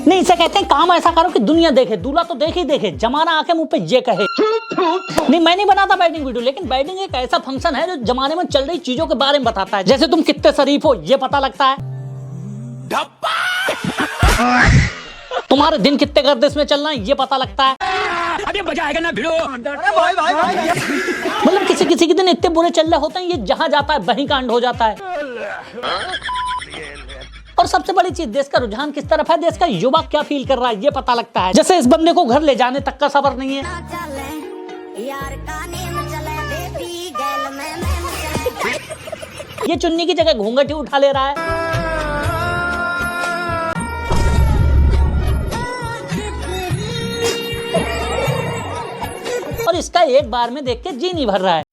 नहीं, इसे कहते हैं काम ऐसा करो कि दुनिया देखे, दूल्हा तो देखे ही देखे, जमाना आके मुंह पे ये कहे। नहीं, मैं नहीं बनाता वेडिंग वीडियो, लेकिन वेडिंग एक ऐसा फंक्शन है जो जमाने में चल रही चीजों के बारे में बताता है। जैसे तुम कितने शरीफ हो ये पता लगता है, तुम्हारे दिन कितने गर्दिश में चलना है ये पता लगता है। अरे मजा आएगा ना भिड़ो। मतलब किसी किसी के दिन इतने बुरे चल रहे होते हैं, ये जहां जाता है वहीं कांड हो जाता है। और सबसे बड़ी चीज, देश का रुझान किस तरफ है, देश का युवा क्या फील कर रहा है ये पता लगता है। जैसे इस बंदे को घर ले जाने तक का सबर नहीं है। ये चुन्नी की जगह घूंघट ही उठा ले रहा है। और इसका एक बार में देख के जी नहीं भर रहा है।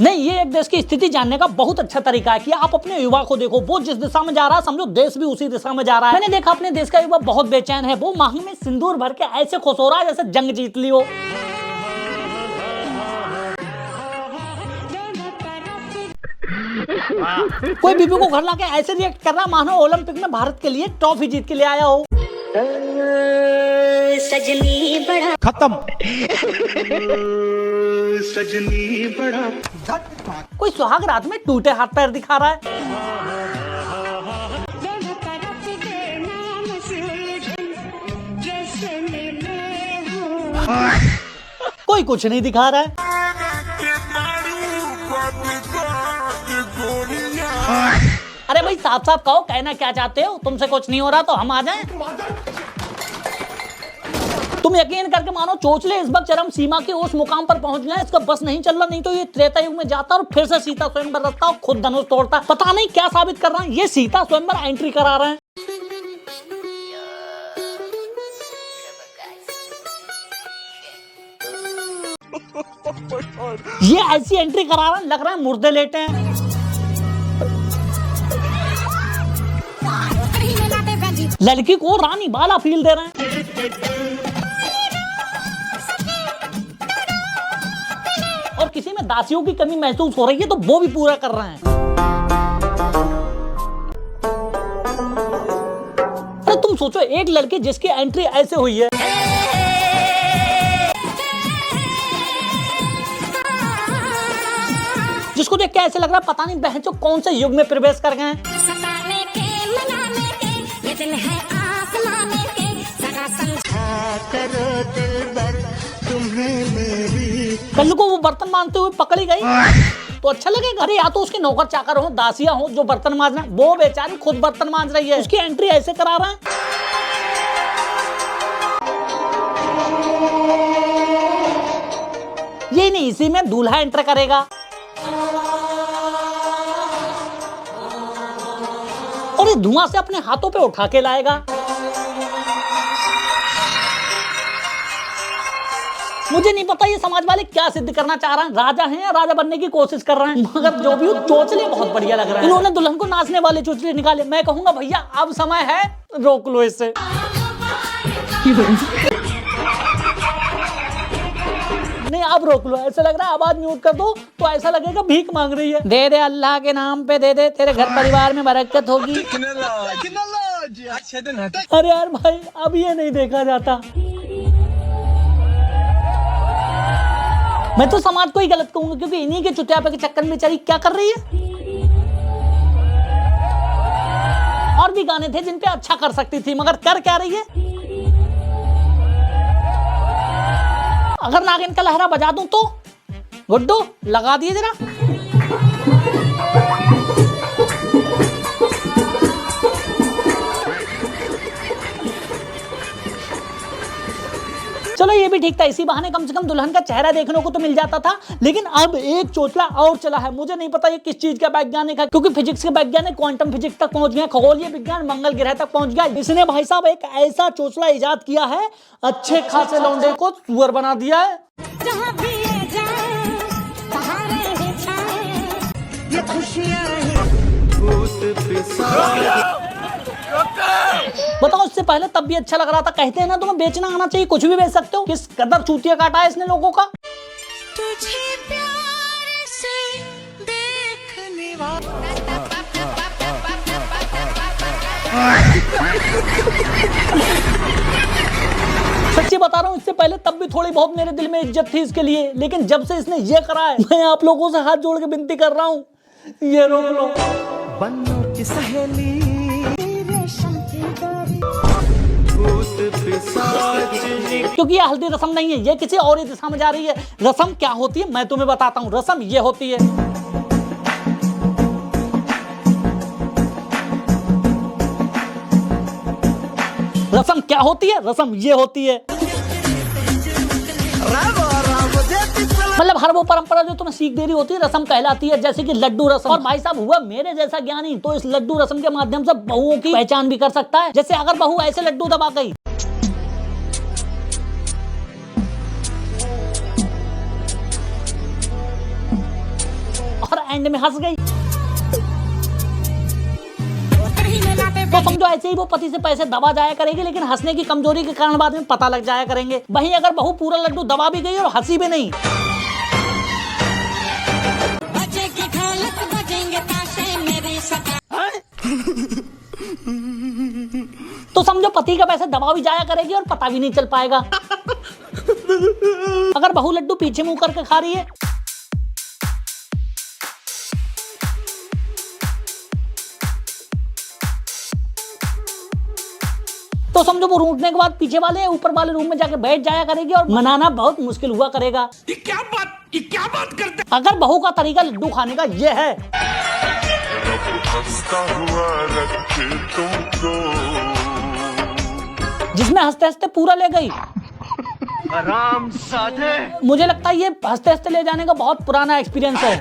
नहीं, ये एक देश की स्थिति जानने का बहुत अच्छा तरीका है कि आप अपने युवा को देखो, वो जिस दिशा में जा रहा है समझो देश भी उसी दिशा में जा रहा है। मैंने देखा अपने देश का युवा बहुत बेचैन है, वो मांग में सिंदूर भर के ऐसे खुश हो रहा है जैसे जंग जीत ली हो। कोई बीबी को घर लाके ऐसे रिएक्ट कर रहा मानो ओलंपिक में भारत के लिए ट्रॉफी जीत के ले आया हो। सजनी बड़ा खत्म। सजनी बड़ा कोई सुहाग रात में टूटे हाथ पैर दिखा रहा है। कोई कुछ नहीं दिखा रहा है। अरे भाई साफ साफ कहो, कहना क्या चाहते हो? तुमसे कुछ नहीं हो रहा तो हम आ जाएं? तुम यकीन करके मानो चोचले इस वक्त चरम सीमा के उस मुकाम पर पहुंच गए, इसका बस नहीं चल रहा, नहीं तो ये त्रेता युग में जाता और फिर से सीता स्वयंवर रचता और खुद धनुष तोड़ता। पता नहीं क्या साबित कर रहा है, ये सीता स्वयंवर एंट्री करा रहे हैं। ये ऐसी एंट्री करा रहे हैं, लग रहा है मुर्दे लेटे हैं। लड़की को रानी बाला फील दे रहे हैं। और किसी में दासियों की कमी महसूस हो रही है तो वो भी पूरा कर रहे हैं। अरे तुम सोचो, एक लड़की जिसकी एंट्री ऐसे हुई है, जिसको देख के ऐसे लग रहा है पता नहीं बहनचोद कौन से युग में प्रवेश कर गए हैं। कल को वो बर्तन मांजते हुए पकड़ी गई तो अच्छा लगेगा। अरे या तो उसके नौकर चाकर हो, दासियां हो जो बर्तन मांज रहे हैं, वो बेचारी खुद बर्तन मांज रही है, उसकी एंट्री ऐसे करा रहा है। ये नहीं, इसी में दूल्हा एंटर करेगा और ये धुआं से अपने हाथों पे उठा के लाएगा। मुझे नहीं पता ये समाज वाले क्या सिद्ध करना चाह रहे हैं, राजा हैं या राजा बनने की कोशिश कर रहे हैं, मगर जो भी हो चोचले बहुत बढ़िया लग रहा है। इन्होंने दुल्हन को नाचने वाले चोचले निकाले। मैं कहूंगा भैया अब समय है, रोक लो इसे। नहीं अब रोक लो, ऐसा लग रहा है आवाज म्यूट कर दो तो ऐसा लगेगा भीख मांग रही है। दे दे अल्लाह के नाम पे दे दे, तेरे घर परिवार में बरकत होगी। अरे यार भाई अब ये नहीं देखा जाता। मैं तो समाज को ही गलत कहूंगा क्योंकि इन्हीं के चुतियापे के चक्कर में बेचारी क्या कर रही है। और भी गाने थे जिन पे अच्छा कर सकती थी मगर कर क्या रही है। अगर नागिन का लहरा बजा दूं तो गुड्डू लगा दिए जरा। चलो ये भी ठीक था, इसी बहाने कम से कम दुल्हन का चेहरा देखने को तो मिल जाता था। लेकिन अब एक चोचला और चला है, मुझे नहीं पता ये किस चीज का वैज्ञानिक है, क्योंकि फिजिक्स के वैज्ञानिक क्वांटम फिजिक्स तक पहुंच गए, खगोलीय विज्ञान मंगल ग्रह तक पहुंच गया। इसने भाई साहब एक ऐसा चोचला इजाद किया है, अच्छे खासे लौंडे को सुअर बना दिया है। जहां भी जाए, वहां रहे छाए, ये खुशियां हैं। बताओ, इससे पहले तब भी अच्छा लग रहा था। कहते हैं ना तुम्हें बेचना आना चाहिए, कुछ भी बेच सकते हो। किस कदर चूतिया काटा है इसने लोगों का। तुझे प्यार से देखने सच्ची बता रहा हूँ, इससे पहले तब भी थोड़ी बहुत मेरे दिल में इज्जत थी इसके लिए, लेकिन जब से इसने ये करा है, मैं आप लोगों से हाथ जोड़ के विनती कर रहा हूँ, ये रोक लो। बन्नों की सहेली क्योंकि ये हल्दी रस्म नहीं है, ये किसी और ही दिशा में जा रही है। रस्म क्या होती है मैं तुम्हें बताता हूँ। रस्म ये होती है, रस्म क्या होती है, रस्म ये होती है। मतलब हर वो परंपरा जो तुम्हें सीख दे रही होती है रस्म कहलाती है, जैसे कि लड्डू रस्म। और भाई साहब, हुआ मेरे जैसा ज्ञानी तो इस लड्डू रस्म के माध्यम से बहुओं की पहचान भी कर सकता है। जैसे अगर बहू ऐसे लड्डू दबा गई और एंड में हंस गई, तो समझो ऐसे ही वो पति से पैसे दबा जाया करेगी, लेकिन हंसने की कमजोरी के कारण बाद में पता लग जाया करेंगे। वहीं अगर बहू पूरा लड्डू दबा भी गई और हंसी भी नहीं, बजेगी ढोलक बजेंगे ताशे मेरे सका। तो समझो पति का पैसे दबा भी जाया करेगी और पता भी नहीं चल पाएगा। अगर बहू लड्डू पीछे मुंह करके खा रही है, तो समझो वो रूठने के बाद पीछे वाले ऊपर वाले रूम में जाके बैठ जाया करेगी और मनाना बहुत मुश्किल हुआ करेगा। ये क्या बात करते। अगर बहू का तरीका लड्डू खाने का ये है, जिसमें हंसते हंसते पूरा ले गई, मुझे लगता है ये हंसते हंसते ले जाने का बहुत पुराना एक्सपीरियंस है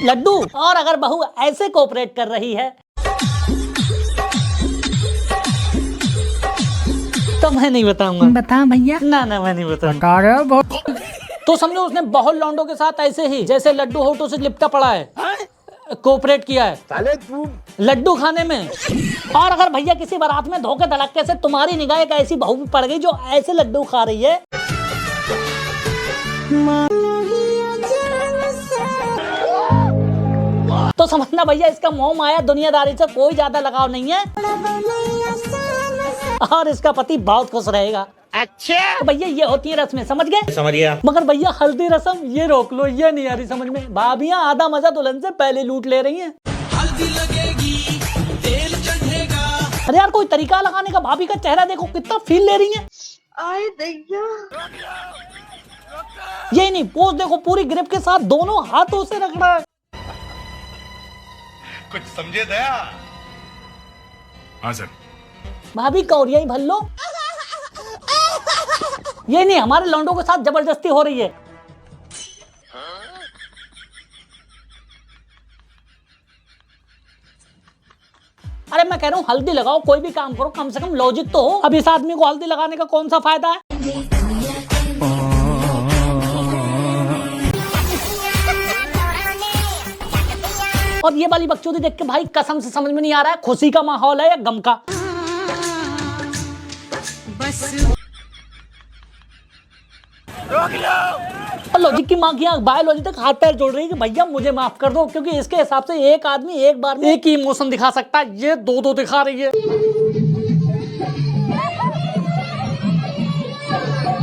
लड्डू। और अगर बहू ऐसे कोऑपरेट कर रही है तो मैं नहीं बताऊंगा। बता भैया। ना मैं नहीं बताऊंगा। तो समझो उसने बहुत लौंडों के साथ ऐसे ही जैसे लड्डू होठों से लिपटा पड़ा है कोऑपरेट किया है साले तू लड्डू खाने में। और अगर भैया किसी बारात में धोखे धड़क्के से तुम्हारी निगाह एक ऐसी बहू पड़ गई जो ऐसे लड्डू खा रही है, तो समझना भैया इसका मोह माया दुनियादारी से कोई ज्यादा लगाव नहीं है और इसका पति बहुत खुश रहेगा। अच्छा तो भैया ये होती है रस्में, समझ गए? समझ गया। मगर भैया हल्दी रस्म ये रोक लो, ये नहीं आ रही समझ में। भाभियां आधा मजा दुल्हन से पहले लूट ले रही हैं। हल्दी लगेगी तेल चढ़ेगा। अरे यार कोई तरीका लगाने का, भाभी का चेहरा देखो कितना फील ले रही है। ये नहीं, पोज देखो पूरी ग्रिप के साथ दोनों हाथों से रख रहा है। कुछ समझे दया? हाँ सर। भाभी कौरिया ही भल्लो। ये नहीं, हमारे लौंडों के साथ जबरदस्ती हो रही है। अरे मैं कह रहा हूँ हल्दी लगाओ, कोई भी काम करो, कम से कम लॉजिक तो हो। अब इस आदमी को हल्दी लगाने का कौन सा फायदा है? और ये वाली बकचोदी देख के भाई कसम से समझ में नहीं आ रहा है खुशी का माहौल है या गम का। लॉजिक की माँ की आंख बायोलॉजी तक हाथ पैर जोड़ रही है कि भैया मुझे माफ कर दो, क्योंकि इसके हिसाब से एक आदमी एक बार में एक ही इमोशन दिखा सकता है, ये दो दिखा रही है।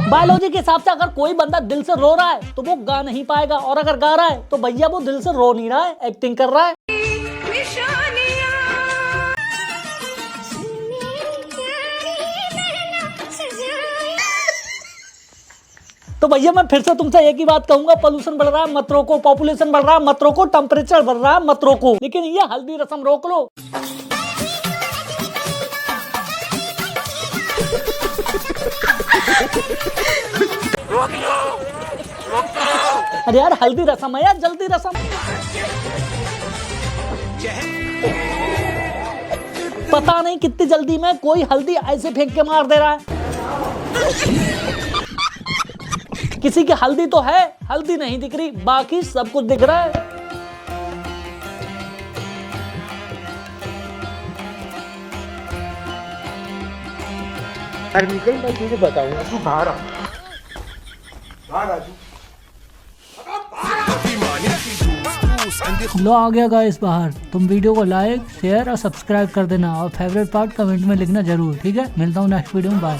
बायोलॉजी के हिसाब से अगर कोई बंदा दिल से रो रहा है तो वो गा नहीं पाएगा, और अगर गा रहा है तो भैया वो दिल से रो नहीं रहा है, एक्टिंग कर रहा है। तो भैया मैं फिर से तुमसे एक ही बात कहूंगा, पोल्यूशन बढ़ रहा है मत रोको, पॉपुलेशन बढ़ रहा है मत रोको, टेम्परेचर बढ़ रहा है मत रोको, लेकिन ये हल्दी रस्म रोक लो। अरे यार हल्दी रस्म है यार, जल्दी रस्म। पता नहीं कितनी जल्दी में कोई हल्दी ऐसे फेंक के मार दे रहा है। किसी की हल्दी तो है, हल्दी नहीं दिख रही, बाकी सब कुछ दिख रहा है। अरे निकल, मैं तुझे बताऊंगा, तू बाहर आ, बाहर आ तू। लो आ गया गाइस बाहर। तुम वीडियो को लाइक शेयर और सब्सक्राइब कर देना और फेवरेट पार्ट कमेंट में लिखना जरूर, ठीक है। मिलता हूँ नेक्स्ट वीडियो में, बाय।